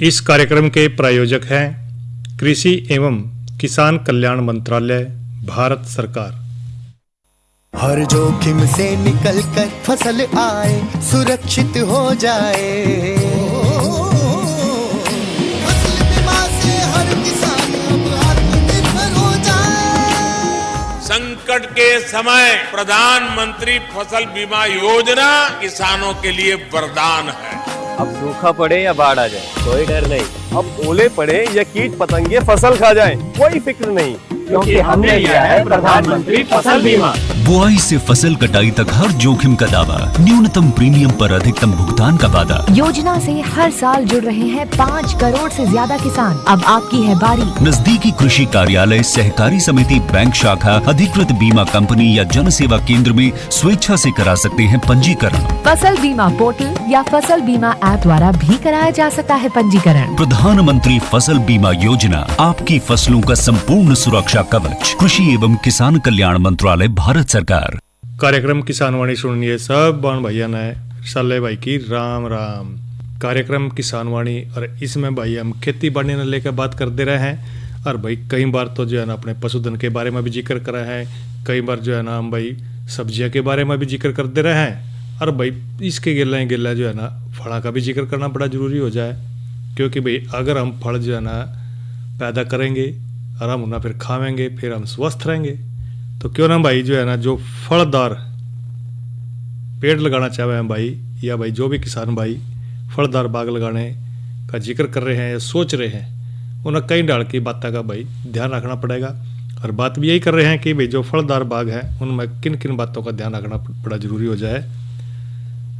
इस कार्यक्रम के प्रायोजक हैं कृषि एवं किसान कल्याण मंत्रालय, भारत सरकार। हर जोखिम से निकल कर फसल आए, सुरक्षित हो जाए। फसल बीमा से हर किसान अब आत्मनिर्भर हो जाए। संकट के समय प्रधानमंत्री फसल बीमा योजना किसानों के लिए वरदान है। अब सूखा पड़े या बाढ़ आ जाए, कोई डर नहीं। अब ओले पड़े या कीट पतंगे फसल खा जाए, कोई फिक्र नहीं, क्योंकि हमने लिया है प्रधानमंत्री फसल बीमा। बुआई से फसल कटाई तक हर जोखिम का दावा, न्यूनतम प्रीमियम पर अधिकतम भुगतान का वादा। योजना से हर साल जुड़ रहे हैं 5 करोड़ से ज्यादा किसान। अब आपकी है बारी। नजदीकी कृषि कार्यालय, सहकारी समिति, बैंक शाखा, अधिकृत बीमा कंपनी या जन सेवा केंद्र में स्वेच्छा से करा सकते हैं पंजीकरण। फसल बीमा पोर्टल या फसल बीमा ऐप द्वारा भी कराया जा सकता है पंजीकरण। प्रधानमंत्री फसल बीमा योजना, आपकी फसलों का संपूर्ण सुरक्षा कवच। कृषि एवं किसान कल्याण मंत्रालय, भारत सरकार। कार्यक्रम किसानवाणी सुनिए सब बाण भैया ने साले भाई की राम राम। कार्यक्रम किसानवाणी और इसमें भाई हम खेती बाड़ी ने लेकर बात करते रहे हैं। और भाई कई बार तो जो है ना अपने पशुधन के बारे में भी जिक्र करा है, कई बार जो है ना हम भाई सब्जियां के बारे में भी जिक्र करते रहे हैं। और भाई इसके गिला जो है ना फड़ा का भी जिक्र करना बड़ा जरूरी हो जाए, क्योंकि भाई अगर हम फल जो है ना पैदा करेंगे और हम उन्हें फिर खावेंगे, फिर हम स्वस्थ रहेंगे। तो क्यों ना भाई जो है ना जो फलदार पेड़ लगाना चाहे हैं भाई, या भाई जो भी किसान भाई फलदार बाग लगाने का जिक्र कर रहे हैं या सोच रहे हैं, उन्हें कई डाल की बातों का भाई ध्यान रखना पड़ेगा। और बात भी यही कर रहे हैं कि भाई जो फलदार बाग है उनमें किन किन बातों का ध्यान रखना बड़ा जरूरी हो जाए।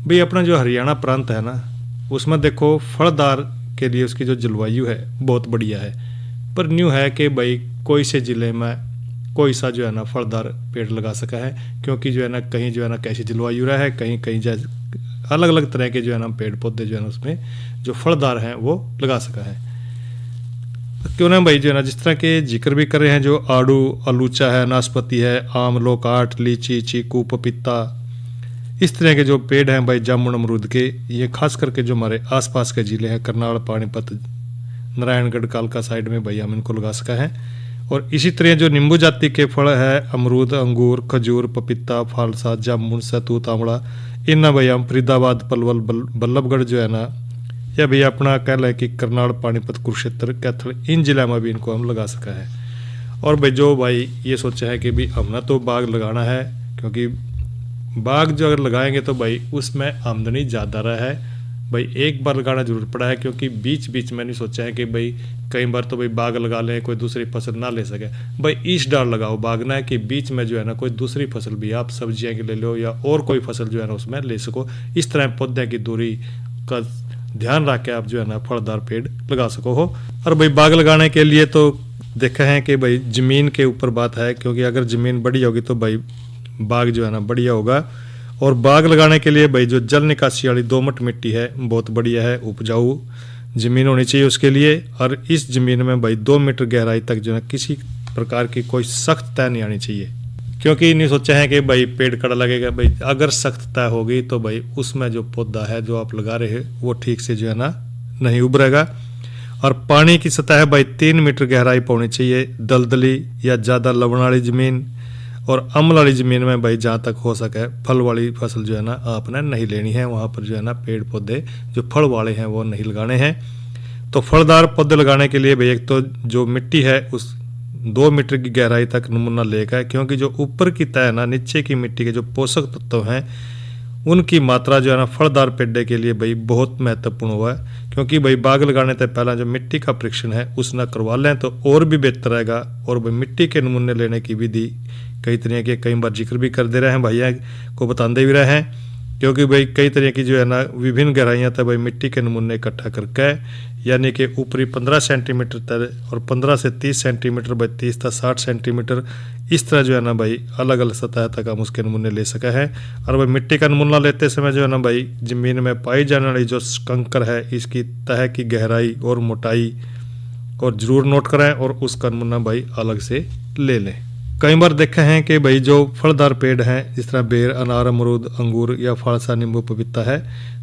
भाई अपना जो हरियाणा प्रांत है ना, उसमें देखो फलदार के लिए उसकी जो जलवायु है बहुत बढ़िया है। पर न्यू है कि भाई कोई से ज़िले में कोई सा जो है ना फलदार पेड़ लगा सका है, क्योंकि जो है ना कहीं जो है ना कैसी जलवायु रहा है, कहीं कहीं अलग अलग तरह के जो है ना पेड़ पौधे जो है ना उसमें जो फलदार हैं वो लगा सका है। क्यों ना भाई जो है ना जिस तरह के जिक्र भी कर रहे हैं, जो आड़ू, अलूचा है, नाशपाती है, आम, लोकाट, लीची, चीकू, पपीता, इस तरह के जो पेड़ हैं भाई, जामुन, अमरूद के, ये खास करके जो हमारे आसपास के ज़िले हैं करनाल, पानीपत, नारायणगढ़, कालका साइड में भाई हम इनको लगा सका है। और इसी तरह जो नींबू जाति के फल है, अमरूद, अंगूर, खजूर, पपीता, फालसा, जामुन, सतूत, आंवला, इन्ना भाई हम फरीदाबाद, पलवल, बल्लभगढ़ जो है ना, या भाई अपना कह लें कि करनाल, पानीपत, कुरुक्षेत्र, कैथल, इन जिला में भी इनको हम लगा सका है। और भाई जो भाई ये सोचा है कि भाई हमने तो बाग लगाना है, क्योंकि बाग जो अगर लगाएंगे तो भाई उसमें आमदनी ज़्यादा रहा है। भाई एक बार लगाना जरूर पड़ा है, क्योंकि बीच बीच में नहीं सोचा है कि भाई कई बार तो भाई बाग लगा लें, कोई दूसरी फसल ना ले सके। भाई इस डाल लगाओ बाग ना है कि बीच में जो है ना कोई दूसरी फसल भी आप सब्जियां की ले लो या और कोई फसल जो है ना उसमें ले सको। इस तरह पौधे की दूरी का ध्यान रख के आप जो है ना फलदार पेड़ लगा सको हो। और भाई बाग लगाने के लिए तो देखा है कि भाई ज़मीन के ऊपर बात है, क्योंकि अगर ज़मीन बड़ी होगी तो भाई बाग जो है ना बढ़िया होगा। और बाग लगाने के लिए भाई जो जल निकासी वाली दोमट मिट्टी है बहुत बढ़िया है, उपजाऊ ज़मीन होनी चाहिए उसके लिए। और इस ज़मीन में भाई 2 मीटर गहराई तक जो है किसी प्रकार की कोई सख्त तय नहीं आनी चाहिए, क्योंकि नहीं सोचा है कि भाई पेड़ कड़ा लगेगा। भाई अगर सख्त तय होगी तो भाई उसमें जो पौधा है जो आप लगा रहे हैं वो ठीक से जो है ना नहीं उभरेगा। और पानी की सतह भाई 3 मीटर गहराई पर होनी चाहिए। दलदली या ज़्यादा लवण वाली ज़मीन और अम्ल वाली ज़मीन में भाई जहाँ तक हो सके फल वाली फसल जो है ना आपने नहीं लेनी है। वहाँ पर जो है ना पेड़ पौधे जो फल वाले हैं वो नहीं लगाने हैं। तो फलदार पौधे लगाने के लिए भाई एक तो जो मिट्टी है उस 2 मीटर की गहराई तक नमूना लेकर, क्योंकि जो ऊपर की तय ना नीचे की मिट्टी के जो पोषक तत्व हैं उनकी मात्रा जो है ना फलदार पेड़ के लिए भाई बहुत महत्वपूर्ण हुआ है। क्योंकि भाई बाग लगाने से पहला जो मिट्टी का परीक्षण है उसने करवा लें तो और भी बेहतर रहेगा। और भाई मिट्टी के नमूने लेने की विधि कई तरह के कई बार जिक्र भी कर दे रहे हैं, भैया को बताते भी रहे हैं, क्योंकि भाई कई तरह की जो है ना विभिन्न गहराइयाँ तक भाई मिट्टी के नमूने इकट्ठा करके, यानी कि ऊपरी 15 सेंटीमीटर तक और 15 से 30 सेंटीमीटर भाई 30 से 60 सेंटीमीटर इस तरह जो है ना भाई अलग अलग सतह तक हम उसके नमूने ले सके हैं। और भाई मिट्टी का नमूना लेते समय जो है ना भाई ज़मीन में पाई जाने वाली जो कंकर है इसकी तह की गहराई और मोटाई और ज़रूर नोट करें और उसका नमूना भाई अलग से ले लें। कई बार देखा है कि भाई जो फलदार पेड़ हैं जिस तरह बेर, अनार, अमरूद, अंगूर या फालसा, नींबू, पपीता है,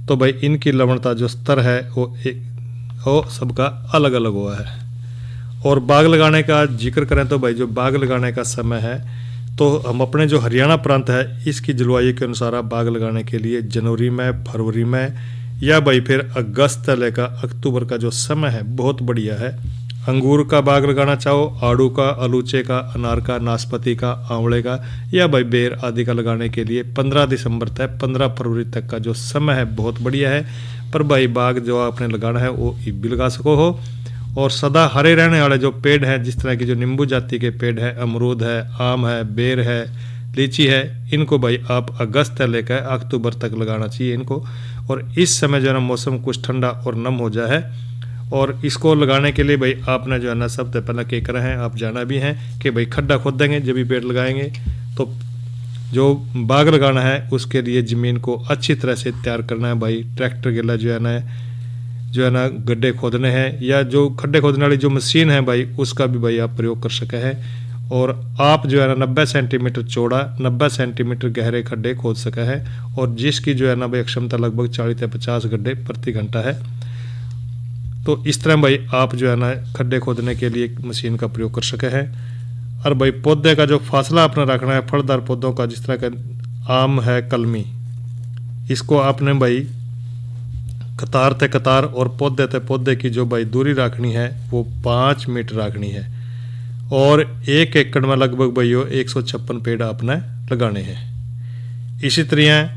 तो भाई इनकी लवणता जो स्तर है वो वो सबका अलग अलग हुआ है। और बाग लगाने का जिक्र करें तो भाई जो बाग लगाने का समय है, तो हम अपने जो हरियाणा प्रांत है इसकी जलवायु के अनुसार आप बाग लगाने के लिए जनवरी में, फरवरी में या भाई फिर अगस्त से लेकर अक्टूबर का जो समय है बहुत बढ़िया है। अंगूर का बाग लगाना चाहो, आड़ू का, अलूचे का, अनार का, नाशपाती का, आंवले का या भाई बेर आदि का लगाने के लिए 15 दिसंबर तक 15 फरवरी तक का जो समय है बहुत बढ़िया है। पर भाई बाग जो आपने लगाना है वो इब भी लगा सको हो। और सदा हरे रहने वाले जो पेड़ हैं, जिस तरह की जो नींबू जाति के पेड़ है, अमरूद है, आम है, बेर है, लीची है, इनको भाई आप अगस्त से लेकर अक्टूबर तक लगाना चाहिए इनको। और इस समय जो है ना मौसम कुछ ठंडा और नम हो जाए है। और इसको लगाने के लिए भाई आपने जो है ना सबसे पहले क्या करें हैं, आप जाना भी है कि भाई खड्डा खोद देंगे जब भी पेड़ लगाएंगे। तो जो बाग लगाना है उसके लिए ज़मीन को अच्छी तरह से तैयार करना है भाई। ट्रैक्टर गेला जो है ना गड्ढे खोदने हैं, या जो खड्डे खोदने वाली जो मशीन है भाई उसका भी भाई आप प्रयोग कर सके हैं। और आप जो है ना 90 सेंटीमीटर चौड़ा 90 सेंटीमीटर गहरे खड्डे खोद सके हैं। और जिसकी जो है ना भाई क्षमता लगभग 40 से 50 गड्ढे प्रति घंटा है। तो इस तरह भाई आप जो है ना खड्डे खोदने के लिए मशीन का प्रयोग कर सके हैं। और भाई पौधे का जो फासला अपना रखना है फलदार पौधों का, जिस तरह का आम है, कलमी, इसको आपने भाई कतार ते कतार और पौधे ते पौधे की जो भाई दूरी रखनी है वो 5 मीटर रखनी है। और 1 एकड़ में लगभग भाई 156 पेड़ आपने लगाने हैं। इसी तरह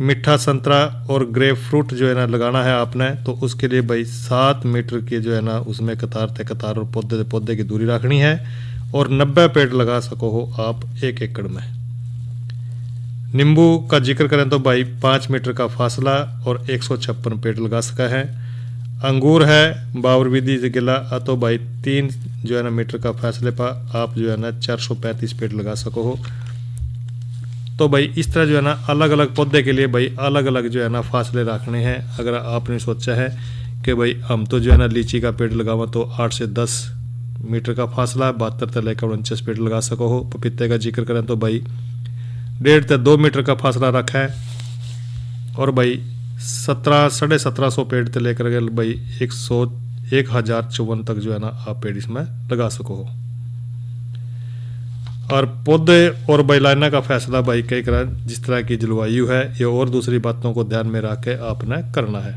मीठा संतरा और ग्रेप फ्रूट जो है ना लगाना है आपने, तो उसके लिए भाई 7 मीटर की जो है ना उसमें कतार ते कतार और पौधे ते पौधे की दूरी रखनी है। और 90 पेड़ लगा सको हो आप 1 एकड़ में। नींबू का जिक्र करें तो भाई 5 मीटर का फासला और 156 पेड़ लगा सका है। अंगूर है बावर विधि से गिला तो भाई 3 जो है ना मीटर का फासले पर आप जो है ना 435 पेड़ लगा सको हो। तो भाई इस तरह जो है ना अलग अलग पौधे के लिए भाई अलग अलग जो है ना फासले रखने हैं। अगर आपने सोचा है कि भाई हम तो जो है ना लीची का पेड़ लगावा तो 8 से 10 मीटर का फासला 72 से लेकर 49 पेड़ लगा सको हो। पपीते का जिक्र करें तो भाई 1.5 से 2 मीटर का फासला रखा है। और भाई 1700 पेड़ से लेकर भाई 1054 तक जो है ना आप पेड़ इसमें लगा सको हो। और पौधे और बैलाना का फैसला भाई कई करा जिस तरह की जलवायु है ये और दूसरी बातों को ध्यान में रख के आपने करना है।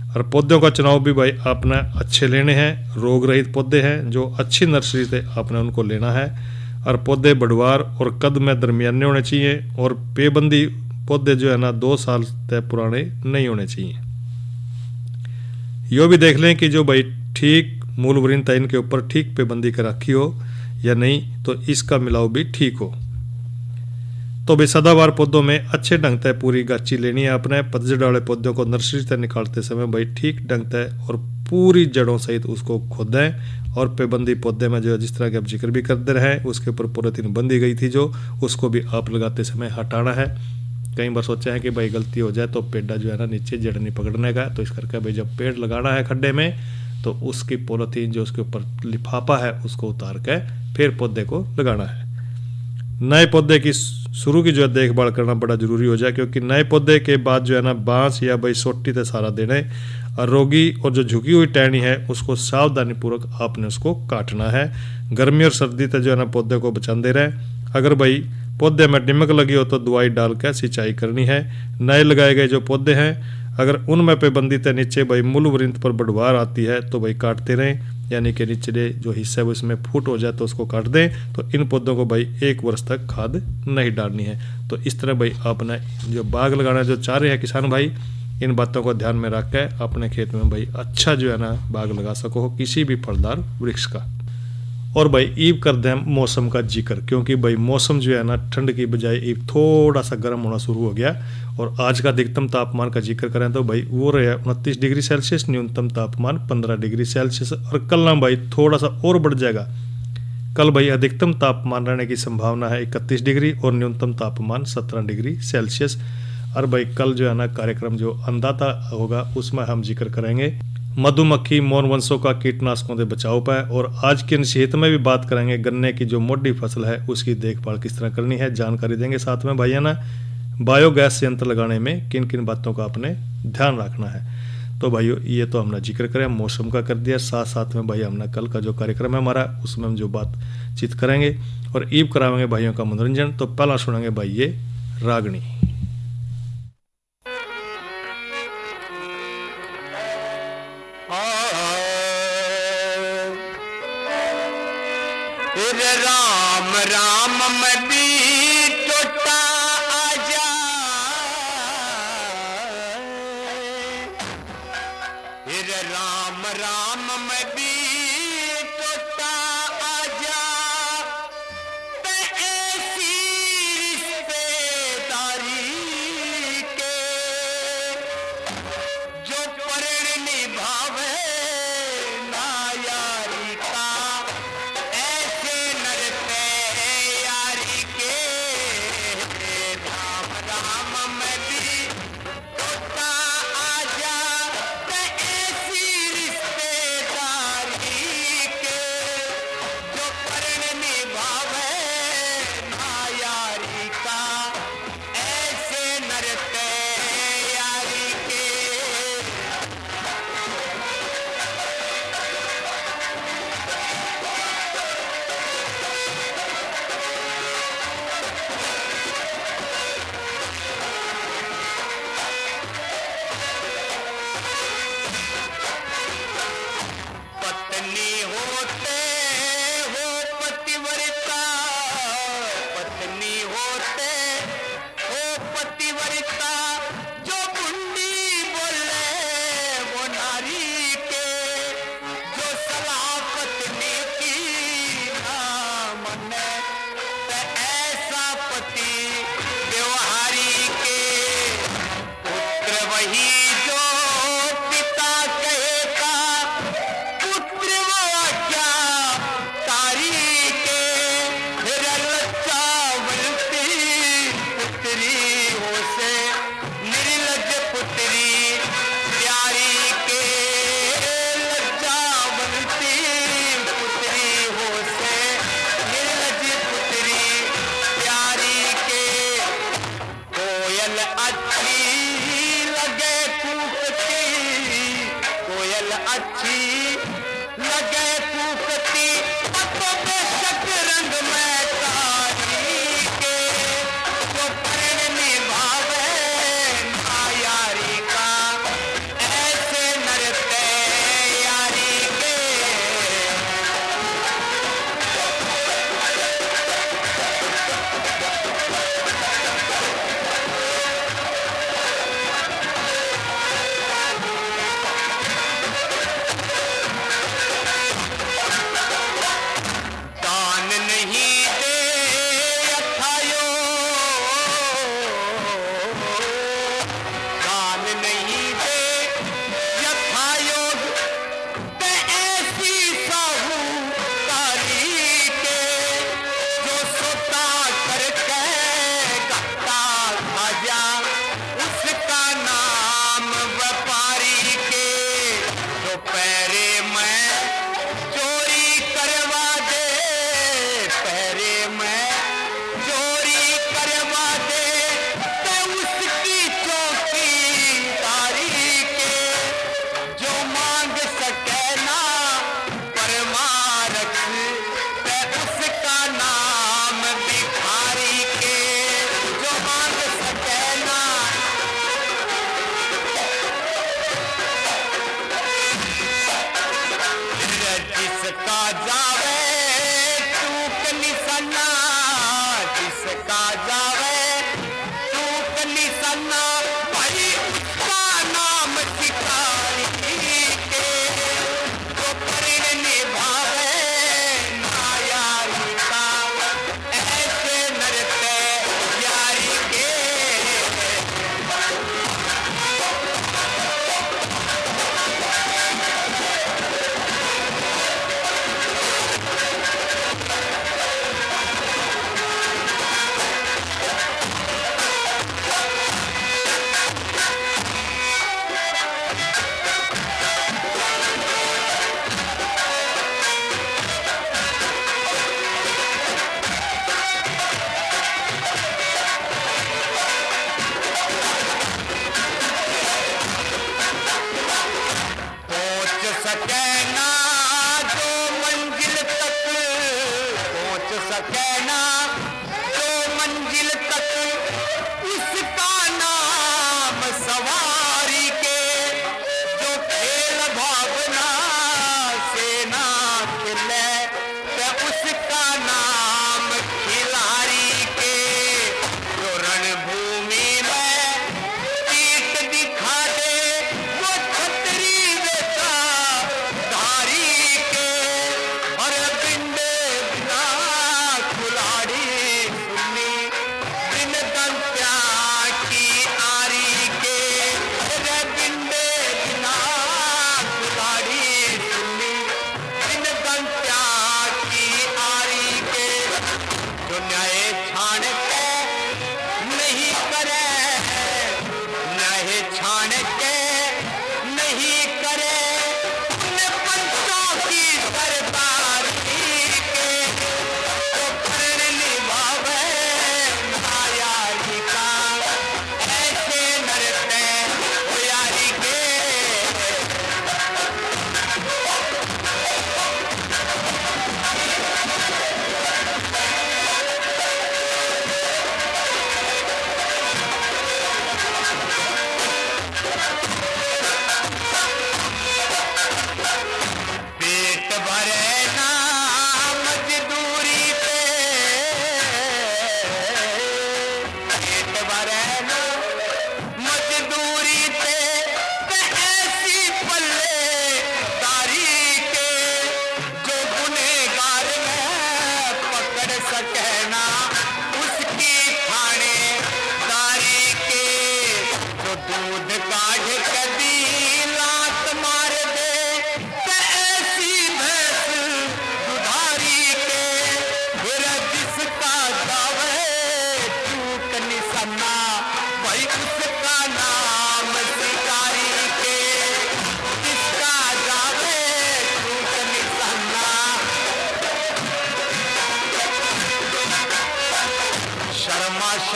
और पौधों का चुनाव भी भाई आपने अच्छे लेने हैं, रोग रहित पौधे हैं जो अच्छी नर्सरी से आपने उनको लेना है। और पौधे बढ़वार और कद में दरमियाने होने चाहिए। और पेबंदी पौधे जो है ना 2 साल तक पुराने नहीं होने चाहिए। यो भी देख लें कि जो भाई ठीक मूल वरीनता इनके ऊपर ठीक पेबंदी कर रखी हो या नहीं, तो इसका मिलाव भी ठीक हो। तो भाई सदाबहार पौधों में अच्छे ढंग से पूरी गाची लेनी है अपने। पतझड़ वाले पौधों को नर्सरी से निकालते समय भाई ठीक ढंग से और पूरी जड़ों सहित उसको खोदें। और पेबंदी पौधे में जो जिस तरह के आप जिक्र भी करते रहे उसके ऊपर पॉलीथीन बंदी गई थी जो उसको भी आप लगाते समय हटाना है। कई बार सोचा है कि भाई गलती हो जाए तो पेड़ा जो है ना नीचे जड़ नहीं पकड़ने का, तो इस करके भाई जब पेड़ लगाना है खड्डे में तो उसकी पॉलीथीन जो उसके ऊपर लिफाफा है उसको उतार के फिर पौधे को लगाना है। नए पौधे की शुरू की जो है देखभाल करना बड़ा जरूरी हो जाए, क्योंकि नए पौधे के बाद जो है ना बांस या भाई सोटी से सारा देने। और रोगी और जो झुकी हुई टहनी है उसको सावधानी पूर्वक आपने उसको काटना है। गर्मी और सर्दी से जो है ना पौधे को बचाते रहे। अगर भाई पौधे में दीमक लगी हो तो दवाई डाल कर सिंचाई करनी है। नए लगाए गए जो पौधे हैं अगर उनमें पेबंदी के नीचे भाई मूल वृंत पर बढ़वार आती है तो भाई काटते रहें, यानी कि निचले जो हिस्सा है उसमें फूट हो जाए तो उसको काट दें। तो इन पौधों को भाई 1 वर्ष तक खाद नहीं डालनी है। तो इस तरह भाई अपना जो बाग लगाना जो चाह रहे हैं किसान भाई, इन बातों को ध्यान में रख के अपने खेत में भाई अच्छा जो है ना बाग लगा सको हो किसी भी फलदार वृक्ष का। और भाई ईब कर दें मौसम का जिक्र, क्योंकि भाई मौसम जो है ना ठंड की बजाय ईब थोड़ा सा गर्म होना शुरू हो गया। और आज का अधिकतम तापमान का जिक्र करें तो भाई वो रहा 29 डिग्री सेल्सियस, न्यूनतम तापमान 15 डिग्री सेल्सियस। और कल ना भाई थोड़ा सा और बढ़ जाएगा। कल भाई अधिकतम तापमान रहने की संभावना है 31 डिग्री और न्यूनतम तापमान 17 डिग्री सेल्सियस। और भाई कल जो है ना कार्यक्रम जो अन्नदाता होगा उसमें हम जिक्र करेंगे मधुमक्खी मौन वंशों का कीटनाशकों से बचाव पाए। और आज की नसीहत में भी बात करेंगे गन्ने की जो मोटी फसल है उसकी देखभाल किस तरह करनी है, जानकारी देंगे। साथ में भाई है ना बायोगैस संयंत्र लगाने में किन किन बातों का आपने ध्यान रखना है। तो भाइयों ये तो हमने जिक्र करें, मौसम का कर दिया, साथ साथ में भाई हमने कल का जो कार्यक्रम है हमारा उसमें हम जो बातचीत करेंगे और ईब करावेंगे भाइयों का मनोरंजन। तो पहला सुनेंगे भाई ये रागनी। राम राम मैं भी टोटा आजा, राम राम मैं भी टोटा आजा, ऐसी रिश्तेदारी के जो परण निभावे ना यारी का, ऐसे नर पे यारी के। राम राम मैं भी टोटा आजा, ऐसी रिश्तेदारी के जो परण निभावे ना यारी का, ऐसे नर पे यारी के। पत्नी होते हो पतिव्रता, पत्नी होते हो पतिव्रता, जो बुंदी बोले वो नारी के, जो सलाह पत्नी की ना मने, ते ऐसा पति व्यवहारी के। पुत्र वही जो पिता कहेगा, पुत्र वो आज्ञा कारी के। लज्जा बनती पुत्री हो से, निर्लज पुत्री प्यारी के। लज्जा बनती पुत्री हो से, निर्लज पुत्री प्यारी के। कोयल अच्छी लगे कूकती, कोयल अच्छी लगे कूकती, तो बेशक रंग में कारी के। जो परण निभावे ना यारी का, ऐसे नर पे यारी के। दान नहीं दे अथायो, दान नहीं दे यथायोग, ते ऐसी साहूकारी के। जो सोता करके गत्ता खा जा, उसका नाम व्यापारी के। जो पैरे में चोरी करवा दे, पैरे में चोरी करवा दे, तो उसकी चौकीदारी के। जो मांग सके ना परमारथ, ते उसका नाम भिखारी के। जो मांग सके ना जिसका जावे चूक निशाना, जिसका जावे चूक निशाना, भाई उसका नाम शिकारी के। जो परण निभावे ना यारी का, ऐसे नर पे यारी के।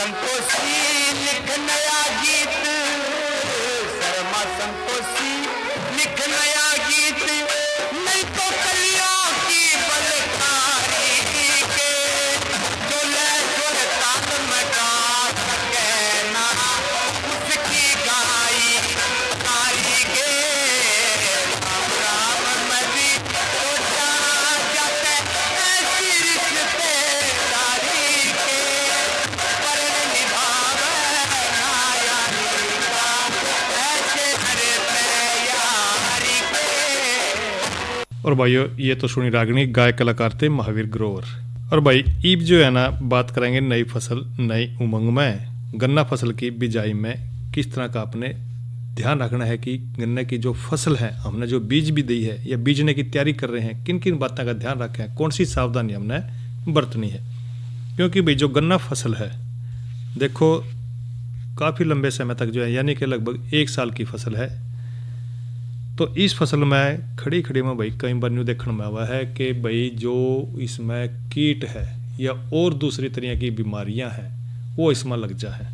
संतोषी लिख नया गीत, शर्मा संतोषी लिख नया गीत, नहीं तो कलियों की बलकारी के जो ले सुर ताल में गा सके ना, उसकी गाई कारी के राम राम मरी तो जा जाते ऐसी रिश्तेदारी के पर निभावे ना यारी का, ऐसे हरे पे यारी के। और भाइयों ये तो सुनी रागनी गायक कलाकार थे महावीर ग्रोवर। और भाई ईब जो है ना बात करेंगे नई फसल नई उमंग में। गन्ना फसल की बिजाई में किस तरह का आपने ध्यान रखना है कि गन्ने की जो फसल है हमने जो बीज भी दी है या बीजने की तैयारी कर रहे हैं, किन किन बातों का ध्यान रखें, कौन सी सावधानी हमने बरतनी है। क्योंकि भाई जो गन्ना फसल है देखो काफ़ी लंबे समय तक जो है यानी कि लगभग 1 साल की फसल है। तो इस फसल में खड़ी खड़ी में भाई कई बार न्यू देखने में आवा है कि भाई जो इसमें कीट है या और दूसरी तरह की बीमारियां हैं वो इसमें लग जा है।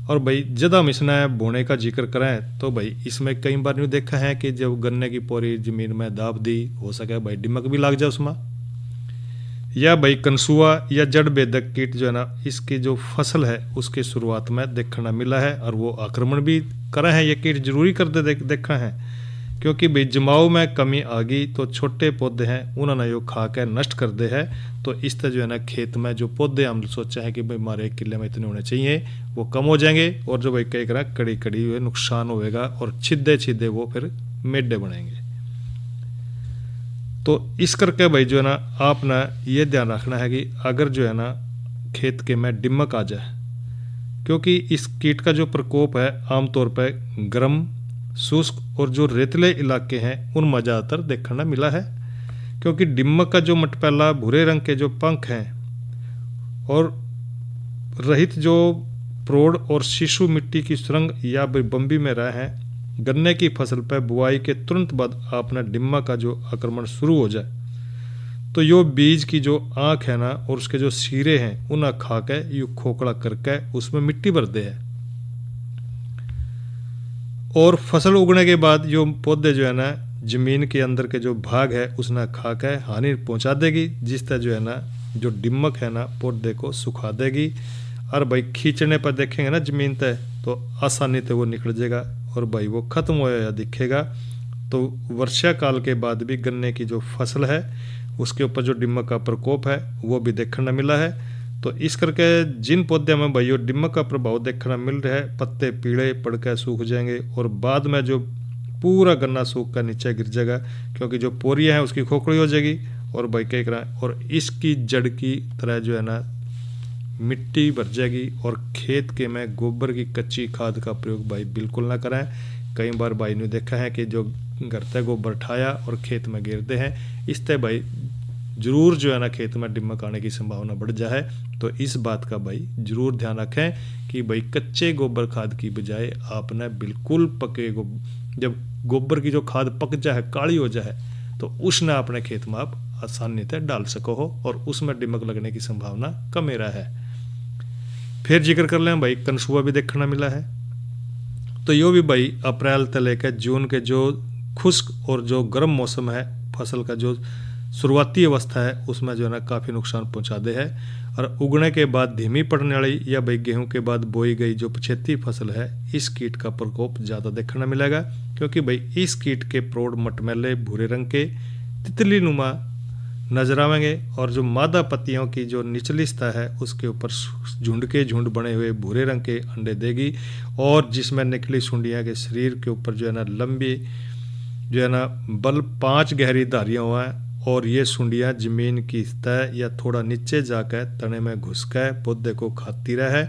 और भाई जब हम इसमें बोने का जिक्र करें तो भाई इसमें कई बार न्यू देखा है कि जब गन्ने की पूरी जमीन में दाब दी हो सके भाई दिमक भी लग जाए उसमें, या भाई कंसुआ या जड़ बेधक कीट जो है ना इसकी जो फसल है उसकी शुरुआत में देखना मिला है। और वो आक्रमण भी करे हैं, ये कीट जरूरी कर दे देखा है। क्योंकि भाई जमाव में कमी आ गई तो छोटे पौधे हैं उन्होंने यो खा के नष्ट कर दे है। तो इस तरह जो है ना खेत में जो पौधे हम सोचा है कि भाई हमारे 1 किले में इतने होने चाहिए वो कम हो जाएंगे और जो भाई कई करा कड़ी कड़ी हुए नुकसान होएगा और छिदे छिदे वो फिर मेढे बनेंगे। तो इस करके भाई जो है ना आपने ये ध्यान रखना है कि अगर जो है ना खेत के में दिमक आ जाए, क्योंकि इस कीट का जो प्रकोप है आमतौर पर गर्म शुष्क और जो रेतले इलाके हैं उनमें ज़्यादातर देखना मिला है। क्योंकि दिमक का जो मटपैला भूरे रंग के जो पंख हैं और रहित जो प्रौढ़ और शिशु मिट्टी की सुरंग या बम्बी में रहे हैं, गन्ने की फसल पर बुआई के तुरंत बाद आपने दिमक का जो आक्रमण शुरू हो जाए तो यो बीज की जो आँख है ना और उसके जो सिरे हैं उन्हें खा के यू खोखला करके उसमें मिट्टी भर दे है। और फसल उगने के बाद जो पौधे जो है ना जमीन के अंदर के जो भाग है उसने खा के हानि पहुंचा देगी, जिस तरह जो है ना जो दिमक है ना पौधे को सुखा देगी। और भाई खींचने पर देखेंगे ना जमीन तय तो आसानी से वो निकल जाएगा और भाई वो खत्म होया दिखेगा। तो वर्षा काल के बाद भी गन्ने की जो फसल है उसके ऊपर जो दिमक का प्रकोप है वो भी देखने मिला है। तो इस करके जिन पौधे में भाई दिमक का प्रभाव देखना मिल रहा है, पत्ते पीले पड़ के सूख जाएंगे और बाद में जो पूरा गन्ना सूख कर नीचे गिर जाएगा, क्योंकि जो पोरियाँ हैं उसकी खोखड़ी हो जाएगी और भाई क्या करें और इसकी जड़ की तरह जो है ना मिट्टी भर जाएगी। और खेत के में गोबर की कच्ची खाद का प्रयोग भाई बिल्कुल ना करें। कई बार भाई ने देखा है कि जो घर से गोबर ठाया और खेत में गिरते हैं, इससे भाई जरूर जो है ना खेत में दिमक आने की संभावना बढ़ जाए। तो इस बात का भाई जरूर ध्यान रखें कि भाई कच्चे गोबर खाद की बजाय आपने बिल्कुल पके जब गोबर की जो खाद पक जाए काली हो जाए तो उसने अपने खेत में आप आसानी से डाल सको हो और उसमें दिमक लगने की संभावना कम ही है। फिर जिक्र कर लें भाई कंसुआ भी देखना मिला है। तो यो भी भाई अप्रैल से लेकर जून के जो खुश्क और जो गर्म मौसम है फसल का जो शुरुआती अवस्था है उसमें जो है ना काफ़ी नुकसान पहुंचा दे है। और उगने के बाद धीमी पड़ने वाली या भाई गेहूं के बाद बोई गई जो पछेती फसल है इस कीट का प्रकोप ज़्यादा देखने मिलेगा। क्योंकि भाई इस कीट के प्रौढ़ मटमैले भूरे रंग के तितली नुमा नजर आवेंगे और जो मादा पत्तियों की जो निचली सतह है उसके ऊपर झुंड के झुंड बने हुए भूरे रंग के अंडे देगी और जिसमें निकली सुंडियाँ के शरीर के ऊपर जो है ना लंबी जो है ना बल 5 गहरी धारियाँ हुआ है और ये सुंडियाँ जमीन की सतह या थोड़ा नीचे जाकर तने में घुसकर पौधे को खाती रहे।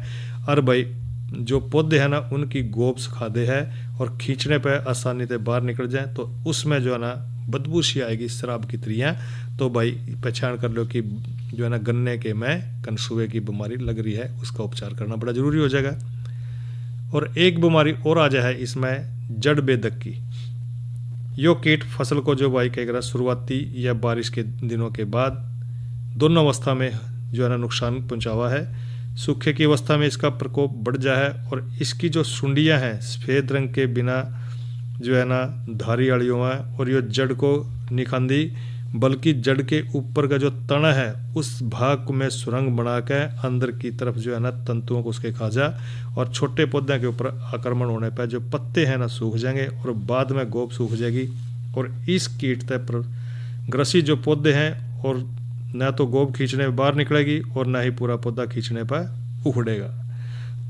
और भाई जो पौधे हैं ना उनकी गोब सुखा दे है और खींचने पर आसानी से बाहर निकल जाए तो उसमें जो है ना बदबू सी आएगी शराब की तरियाँ। तो भाई पहचान कर लो कि जो है ना गन्ने के में कंसुए की बीमारी लग रही है, उसका उपचार करना बड़ा ज़रूरी हो जाएगा। और एक बीमारी और आ जाए इसमें जड़ बेधक की। यो कीट फसल को जो भाई कह शुरुआती या बारिश के दिनों के बाद दोनों अवस्था में जो है ना नुकसान पहुंचावा है। सूखे की अवस्था में इसका प्रकोप बढ़ जाए और इसकी जो सुंडियां हैं सफ़ेद रंग के बिना जो है ना धारी अड़ियों है और ये जड़ को निखांदी बल्कि जड़ के ऊपर का जो तना है उस भाग में सुरंग बना के अंदर की तरफ जो है ना तंतुओं को उसके खा जा और छोटे पौधे के ऊपर आक्रमण होने पर जो पत्ते हैं ना सूख जाएंगे और बाद में गोब सूख जाएगी और इस कीट पर ग्रसित जो पौधे हैं और न तो गोब खींचने में बाहर निकलेगी और ना ही पूरा पौधा खींचने पर उखड़ेगा।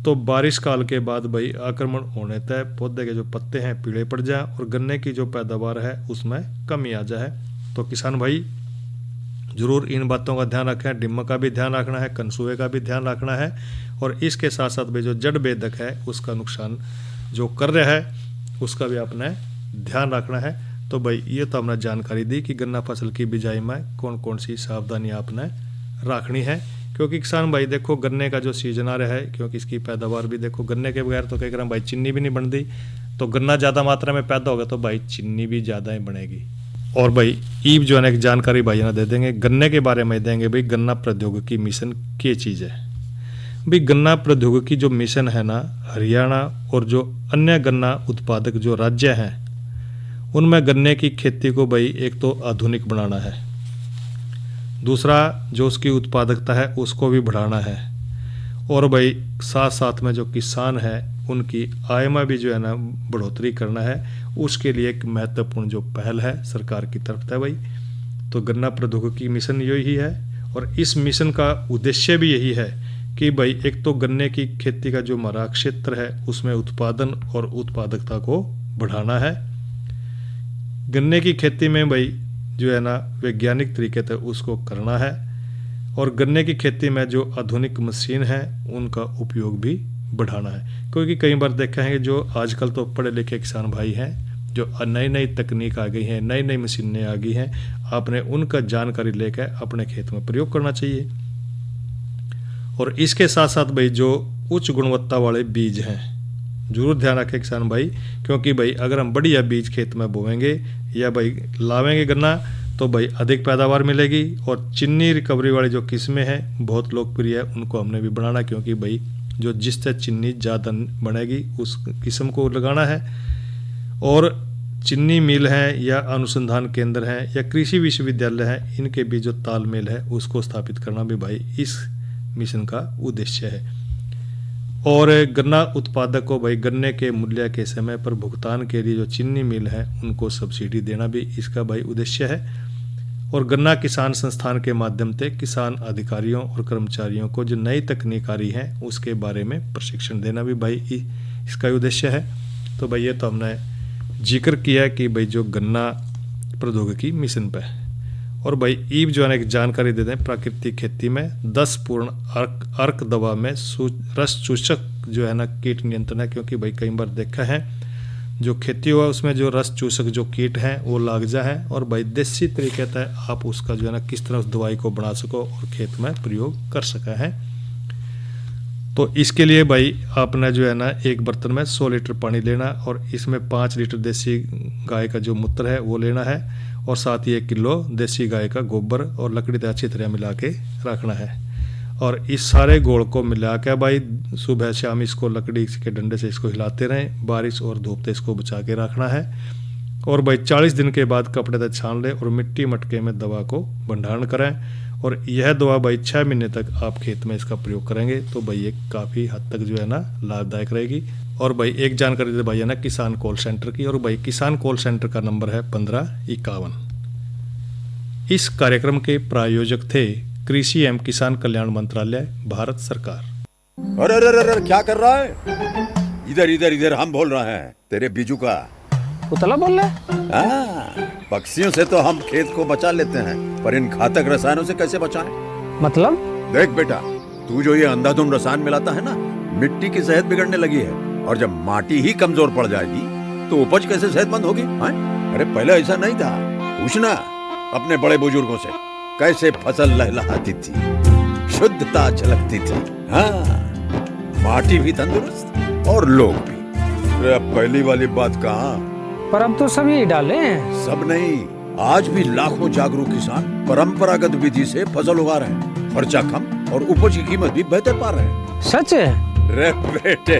तो बारिश काल के बाद भाई आक्रमण होने तय पौधे के जो पत्ते हैं पीले पड़ जाए और गन्ने की जो पैदावार है उसमें कमी आ जाए। तो किसान भाई जरूर इन बातों का ध्यान रखें, डिम्म का भी ध्यान रखना है, कनसुए का भी ध्यान रखना है और इसके साथ साथ भाई जो जड़ बेधक है उसका नुकसान जो कर रहा है उसका भी आपने ध्यान रखना है। तो भाई ये तो हमने जानकारी दी कि गन्ना फसल की बिजाई में कौन कौन सी सावधानी आपने रखनी है, क्योंकि किसान भाई देखो गन्ने का जो सीजन आ रहा है क्योंकि इसकी पैदावार भी देखो गन्ने के बगैर तो कह रहा भाई चीनी भी नहीं बनती, तो गन्ना ज़्यादा मात्रा में पैदा होगा तो भाई चीनी भी ज़्यादा ही बनेगी। और भाई ईब जो है एक जानकारी भाई ना दे देंगे गन्ने के बारे में देंगे भाई गन्ना प्रौद्योगिकी मिशन क्या चीज़ है। भाई गन्ना प्रौद्योगिकी जो मिशन है ना हरियाणा और जो अन्य गन्ना उत्पादक जो राज्य हैं उनमें गन्ने की खेती को भाई एक तो आधुनिक बनाना है, दूसरा जो उसकी उत्पादकता है उसको भी बढ़ाना है और भाई साथ साथ में जो किसान है उनकी आय में भी जो है ना बढ़ोतरी करना है। उसके लिए एक महत्वपूर्ण जो पहल है सरकार की तरफ से भाई तो गन्ना प्रौद्योगिकी मिशन यही है और इस मिशन का उद्देश्य भी यही है कि भाई एक तो गन्ने की खेती का जो हमारा क्षेत्र है उसमें उत्पादन और उत्पादकता को बढ़ाना है। गन्ने की खेती में भाई जो है ना वैज्ञानिक तरीके से उसको करना है और गन्ने की खेती में जो आधुनिक मशीन है उनका उपयोग भी बढ़ाना है, क्योंकि कई बार देखा है कि जो आजकल तो पढ़े लिखे किसान भाई हैं जो नई नई तकनीक आ गई है, नई नई मशीनें आ गई हैं, आपने उनका जानकारी लेकर अपने खेत में प्रयोग करना चाहिए। और इसके साथ साथ भाई जो उच्च गुणवत्ता वाले बीज हैं जरूर ध्यान रखें किसान भाई, क्योंकि भाई अगर हम बढ़िया बीज खेत में बोएंगे या भाई लावेंगे गन्ना तो भाई अधिक पैदावार मिलेगी। और चीनी रिकवरी वाली जो किस्में हैं बहुत लोकप्रिय है उनको हमने भी बनाना, क्योंकि भाई जो जिससे चीनी ज़्यादा बनेगी उस किस्म को लगाना है। और चीनी मिल हैं या अनुसंधान केंद्र हैं या कृषि विश्वविद्यालय हैं इनके बीच जो तालमेल है उसको स्थापित करना भी भाई इस मिशन का उद्देश्य है। और गन्ना उत्पादक को भाई गन्ने के मूल्य के समय पर भुगतान के लिए जो चीनी मिल है उनको सब्सिडी देना भी इसका भाई उद्देश्य है। और गन्ना किसान संस्थान के माध्यम से किसान अधिकारियों और कर्मचारियों को जो नई तकनीक आ रही है उसके बारे में प्रशिक्षण देना भी भाई इसका उद्देश्य है। तो भाई ये तो हमने जिक्र किया कि भाई जो गन्ना प्रौद्योगिकी मिशन पे और भाई ईब जो है एक जानकारी दे दें प्राकृतिक खेती में 10 पूर्ण अर्क दवा में रस चूसक जो है ना कीट नियंत्रण है, क्योंकि भाई कई बार देखा है जो खेती हुआ उसमें जो रस चूसक जो कीट हैं वो लाग जा है और भाई देसी तरीके से आप उसका जो है ना किस तरह उस दवाई को बना सको और खेत में प्रयोग कर सका है। तो इसके लिए भाई आपने जो है ना एक बर्तन में 100 लीटर पानी लेना और इसमें 5 लीटर देसी गाय का जो मूत्र है वो लेना है और साथ ही 1 किलो देसी गाय का गोबर और लकड़ी से अच्छी तरह मिला के रखना है। और इस सारे घोल को मिला के भाई सुबह शाम इसको लकड़ी के डंडे से इसको हिलाते रहें, बारिश और धूप से इसको बचा के रखना है। और भाई 40 दिन के बाद कपड़े से छान लें और मिट्टी मटके में दवा को भंडारण करें और यह दवा भाई 6 महीने तक आप खेत में इसका प्रयोग करेंगे तो भाई ये काफ़ी हद तक जो है ना लाभदायक रहेगी। और भाई एक जानकारी दे भाई है ना किसान कॉल सेंटर की, और भाई किसान कॉल सेंटर का नंबर है 1551। इस कार्यक्रम के प्रायोजक थे कृषि एवं किसान कल्याण मंत्रालय भारत सरकार। अरे अरे अरे क्या कर रहा है? इधर इधर इधर हम बोल रहे हैं तेरे बीजू का। पुतला बोल रहा है? पक्षियों से तो हम खेत को बचा लेते हैं पर इन घातक रसायनों से कैसे बचाएं? मतलब? देख बेटा तू जो ये अंधाधुंध रसायन मिलाता है ना मिट्टी की सेहत बिगड़ने लगी है और जब माटी ही कमजोर पड़ जाएगी तो उपज कैसे सेहतमंद होगी? अरे पहले ऐसा नहीं था, पूछना अपने बड़े बुजुर्गों से कैसे फसल लहलहाती थी, शुद्धता झलकती थी। हाँ माटी भी तंदुरुस्त और लोग भी। अरे अब पहली वाली बात कहाँ, पर अब तो सब यही डाले हैं। सब नहीं, आज भी लाखों जागरूक किसान परंपरागत विधि से फसल उगा रहे हैं। खर्चा कम और उपज की कीमत भी बेहतर पा रहे हैं। सच है? रे बेटे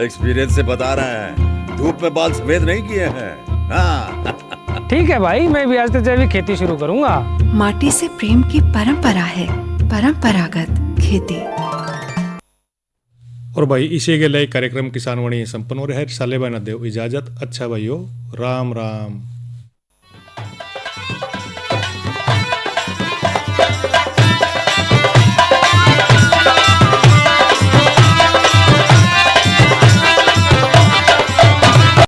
एक्सपीरियंस से बता रहे हैं, धूप में बाल सफेद नहीं किए हैं। हाँ। ठीक है भाई, मैं भी आज से जैविक खेती शुरू करूंगा। माटी से प्रेम की परंपरा है, परंपरागत खेती। और भाई इसी के लिए कार्यक्रम किसान वाणी संपन्न हो रहा है। साले भाई न देव इजाजत। अच्छा भाइयों, राम राम।